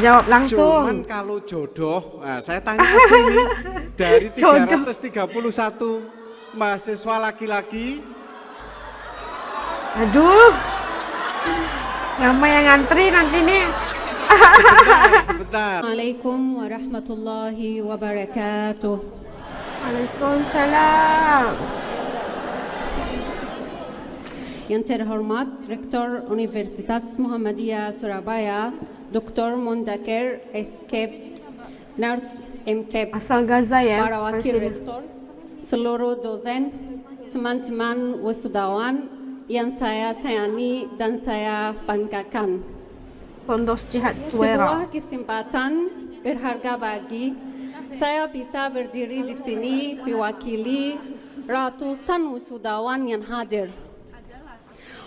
jawab langsung. Cuman kalau jodoh, nah saya tanya aja ini dari 331 mahasiswa laki-laki. Aduh, lama yang ngantri nanti nih. Sebentar. Assalamualaikum warahmatullahi wabarakatuh. Waalaikumsalam. Yang terhormat Rektor Universitas Muhammadiyah Surabaya, Dr. Mondakir Eskep, Nurse MKep, Asal Gaza ya. para wakil Presiden. rektor, seluruh dosen, teman-teman wisudawan yang saya sayangi dan saya banggakan. Sondos Jihad Suwera. Sebuah kesempatan berharga bagi saya bisa berdiri di sini mewakili ratusan wisudawan yang hadir.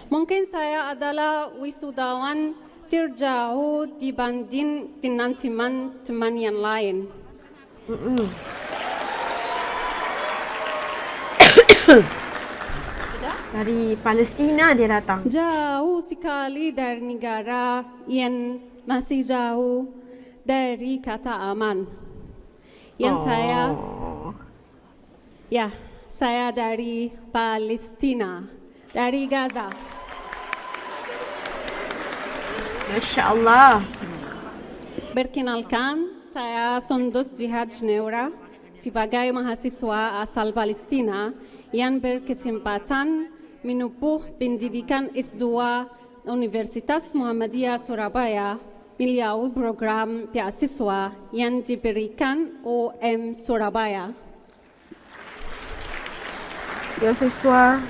Mungkin saya adalah wisudawan terjauh dibanding dengan teman-teman yang lain. Dari Palestina dia datang. Jauh sekali dari negara yang masih jauh dari kata aman. Yang saya dari Palestina, dari Gaza. Masya Allah. Perkenalkan, saya Sondos Jihad Neura sebagai mahasiswa asal Palestina yang berkesempatan menempuh pendidikan S2 Universitas Muhammadiyah Surabaya melalui program beasiswa yang diberikan UM Surabaya. Beasiswa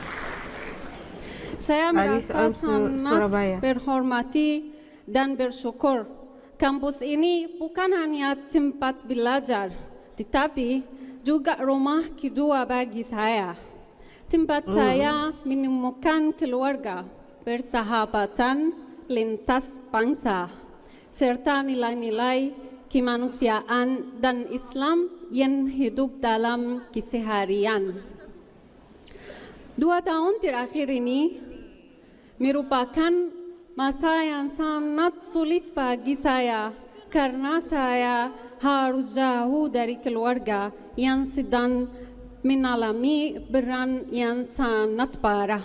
Saya dari merasa sangat Surabaya. berhormati dan bersyukur. Kampus ini bukan hanya tempat belajar, tetapi juga rumah kedua bagi saya. Tempat saya menemukan keluarga, persahabatan, lintas bangsa, serta nilai-nilai kemanusiaan dan Islam yang hidup dalam keseharian. 2 tahun terakhir ini merupakan masa yang sangat sulit bagi saya karena saya harus jauh dari keluarga yang sedang mengalami beran yang sangat parah.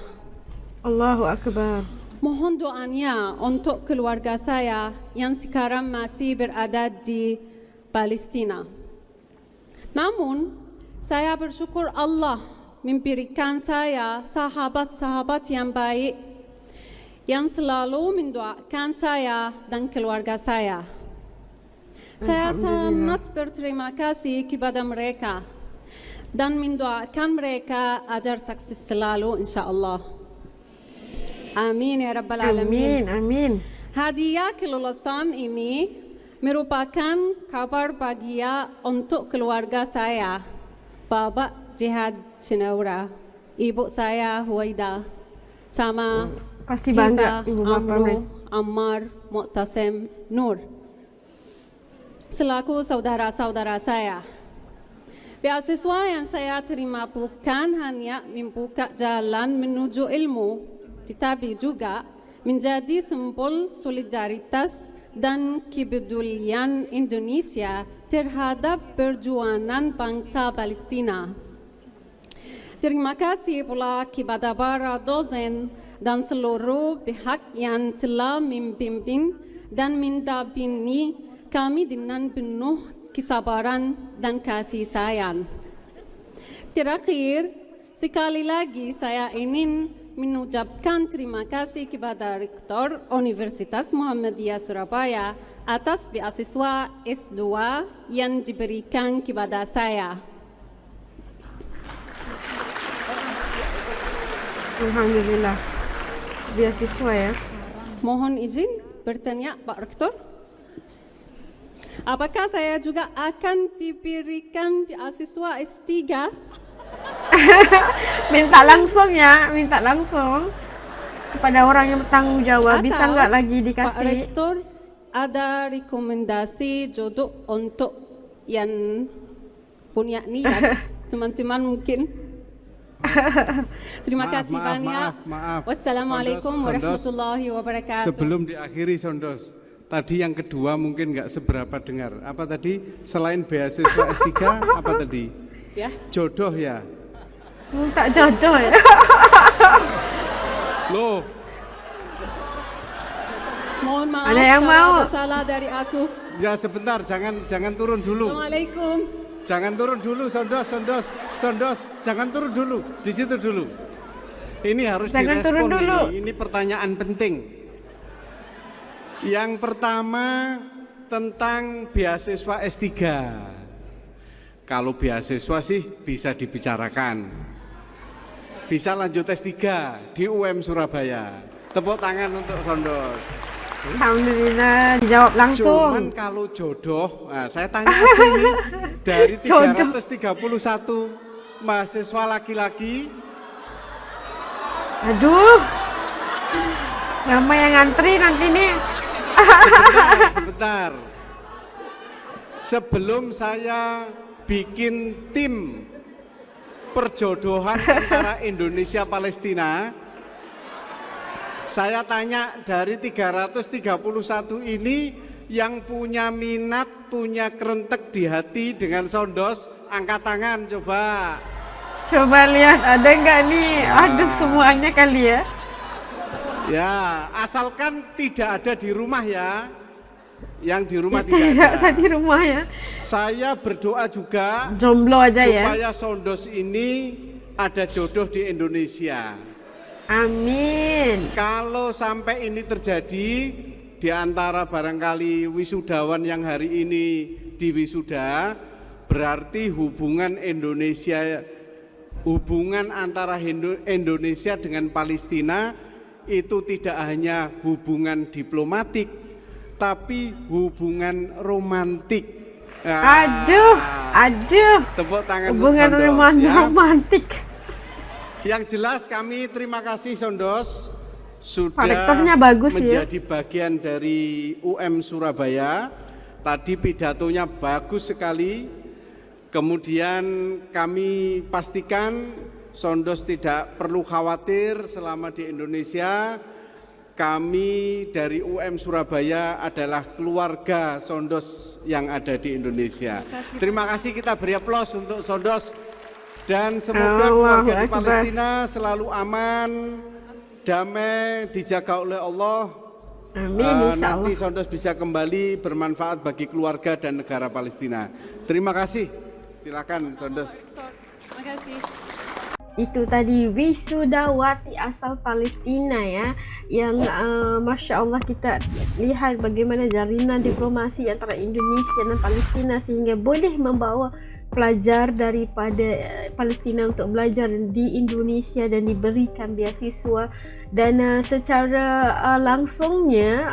Allahu Akbar. Mohon doanya untuk keluarga saya yang sekarang masih berada di Palestina. Namun, saya bersyukur Allah memberikan saya sahabat-sahabat yang baik yang selalu mendoakan saya dan keluarga saya. Saya sangat berterima kasih kepada mereka dan mendoakan mereka agar sukses selalu insyaAllah. Amin ya Rabbal Alamin. Amin, amin. Hadiah kelulusan ini merupakan kabar bahagia untuk keluarga saya, Bapak Jihad Neura, Ibu saya Huwaida, sama Pasti bangga Hiba, Ibu Bapak. Amru, Ammar, Mu'tasim, Nur, selaku saudara-saudara saya. Beasiswa yang saya terima bukan hanya membuka jalan menuju ilmu, tetapi juga menjadi simbol solidaritas dan kepedulian Indonesia terhadap perjuangan bangsa Palestina. Terima kasih pula kepada para dosen dan seluruh pihak yang telah membimbing dan mendampingi kami dengan penuh kesabaran dan kasih sayang. Terakhir, sekali lagi saya ingin mengucapkan terima kasih kepada Rektor Universitas Muhammadiyah Surabaya atas beasiswa S2 yang diberikan kepada saya. Alhamdulillah. Beasiswa ya. Mohon izin bertanya Pak Rektor. Apakah saya juga akan diberikan beasiswa S3? Minta langsung ya, minta langsung kepada orang yang bertanggung jawab. Bisa nggak lagi Pak dikasih? Rektor ada rekomendasi jodoh untuk yang punya niat, teman-teman mungkin. Terima kasih banyak. Maaf. Wassalamualaikum Sondos, warahmatullahi wabarakatuh. Sebelum diakhiri Sondos, Tadi yang kedua mungkin nggak seberapa dengar. Apa tadi? Selain beasiswa S3, apa tadi? Ya. Jodoh ya? Minta jodoh ya. Loh, Mohon maaf Ada yang kalau mau? ada salah dari aku. ya sebentar, jangan turun dulu. Assalamualaikum. Jangan turun dulu, Sondos, jangan turun dulu, di situ dulu. Ini harus Jangan turun direspon dulu. ini pertanyaan penting. Yang pertama tentang beasiswa S3. Kalau beasiswa sih bisa dibicarakan. Bisa lanjut S3 di UM Surabaya. Tepuk tangan untuk Sondos. Alhamdulillah dijawab langsung. Cuman kalau jodoh, nah saya tanya aja nih, dari 331 mahasiswa laki-laki, Aduh. Lama yang ngantri nanti nih. sebentar. Sebelum saya bikin tim perjodohan antara Indonesia Palestina, saya tanya dari 331 ini yang punya minat, punya kerentek di hati dengan Sondos, angkat tangan coba. Coba lihat ada nggak nih? Aduh semuanya kali ya. Ya, asalkan tidak ada di rumah ya. Yang di rumah tidak Tidak ada. di rumah ya. Saya berdoa juga Jomblo aja ya. supaya Sondos ini ada jodoh di Indonesia. Amin. Kalau sampai ini terjadi di antara barangkali wisudawan yang hari ini di wisuda, berarti hubungan antara Indonesia dengan Palestina itu tidak hanya hubungan diplomatik, tapi hubungan romantik. Aduh. Tepuk tangan Hubungan untuk Sondos, ya. romantik. Yang jelas kami terima kasih Sondos sudah Rektornya bagus ya. menjadi bagian dari UM Surabaya. Tadi pidatonya bagus sekali. Kemudian kami pastikan Sondos tidak perlu khawatir selama di Indonesia. Kami dari UM Surabaya adalah keluarga Sondos yang ada di Indonesia. Terima kasih, kita beri aplaus untuk Sondos. Dan semoga keluarga di Palestina selalu aman, damai, dijaga oleh Allah. Amin insya Nanti Allah. Sondos bisa kembali bermanfaat bagi keluarga dan negara Palestina. Terima kasih. Silakan Sondos. Terima kasih. Itu tadi wisudawati asal Palestina ya, yang Masya Allah kita lihat bagaimana jalinan diplomasi antara Indonesia dan Palestina sehingga boleh membawa pelajar daripada Palestina untuk belajar di Indonesia dan diberikan beasiswa. Dan secara langsungnya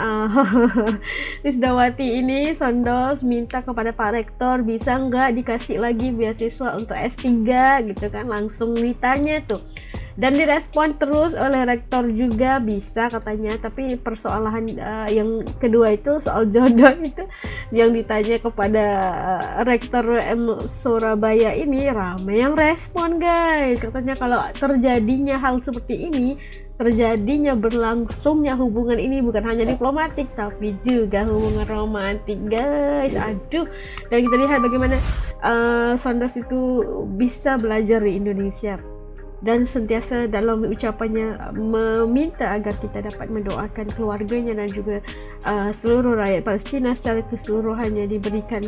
Wisdawati ini Sondos minta kepada Pak Rektor bisa nggak dikasih lagi beasiswa untuk S3 gitu kan, langsung ditanya tuh. Dan direspon terus oleh rektor juga bisa katanya, tapi persoalan yang kedua itu soal jodoh itu yang ditanya kepada rektor UM Surabaya ini ramai yang respon guys. Katanya kalau terjadinya hal seperti ini, terjadinya berlangsungnya hubungan ini bukan hanya diplomatik tapi juga hubungan romantik guys. Aduh, dan kita lihat bagaimana Sondos itu bisa belajar di Indonesia dan sentiasa dalam ucapannya meminta agar kita dapat mendoakan keluarganya dan juga seluruh rakyat Palestina secara keseluruhannya diberikan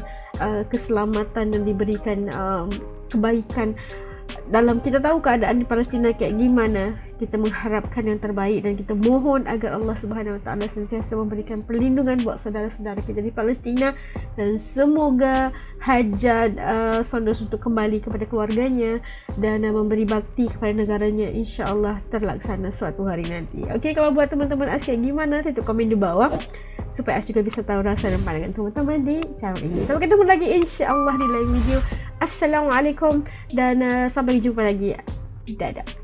keselamatan dan diberikan kebaikan. Dalam kita tahu keadaan di Palestina kayak gimana, kita mengharapkan yang terbaik dan kita mohon agar Allah Subhanahu wa taala sentiasa memberikan perlindungan buat saudara-saudara kita di Palestina, dan semoga hajat Sondos untuk kembali kepada keluarganya dan memberi bakti kepada negaranya insya-Allah terlaksana suatu hari nanti. Okey, kalau buat teman-teman AS kayak gimana, tutup komen di bawah supaya AS juga bisa tahu rasa dan pandangan teman-teman di channel ini. Sampai ketemu lagi insya-Allah di lain video. Assalamualaikum dan sampai jumpa lagi. Dadah.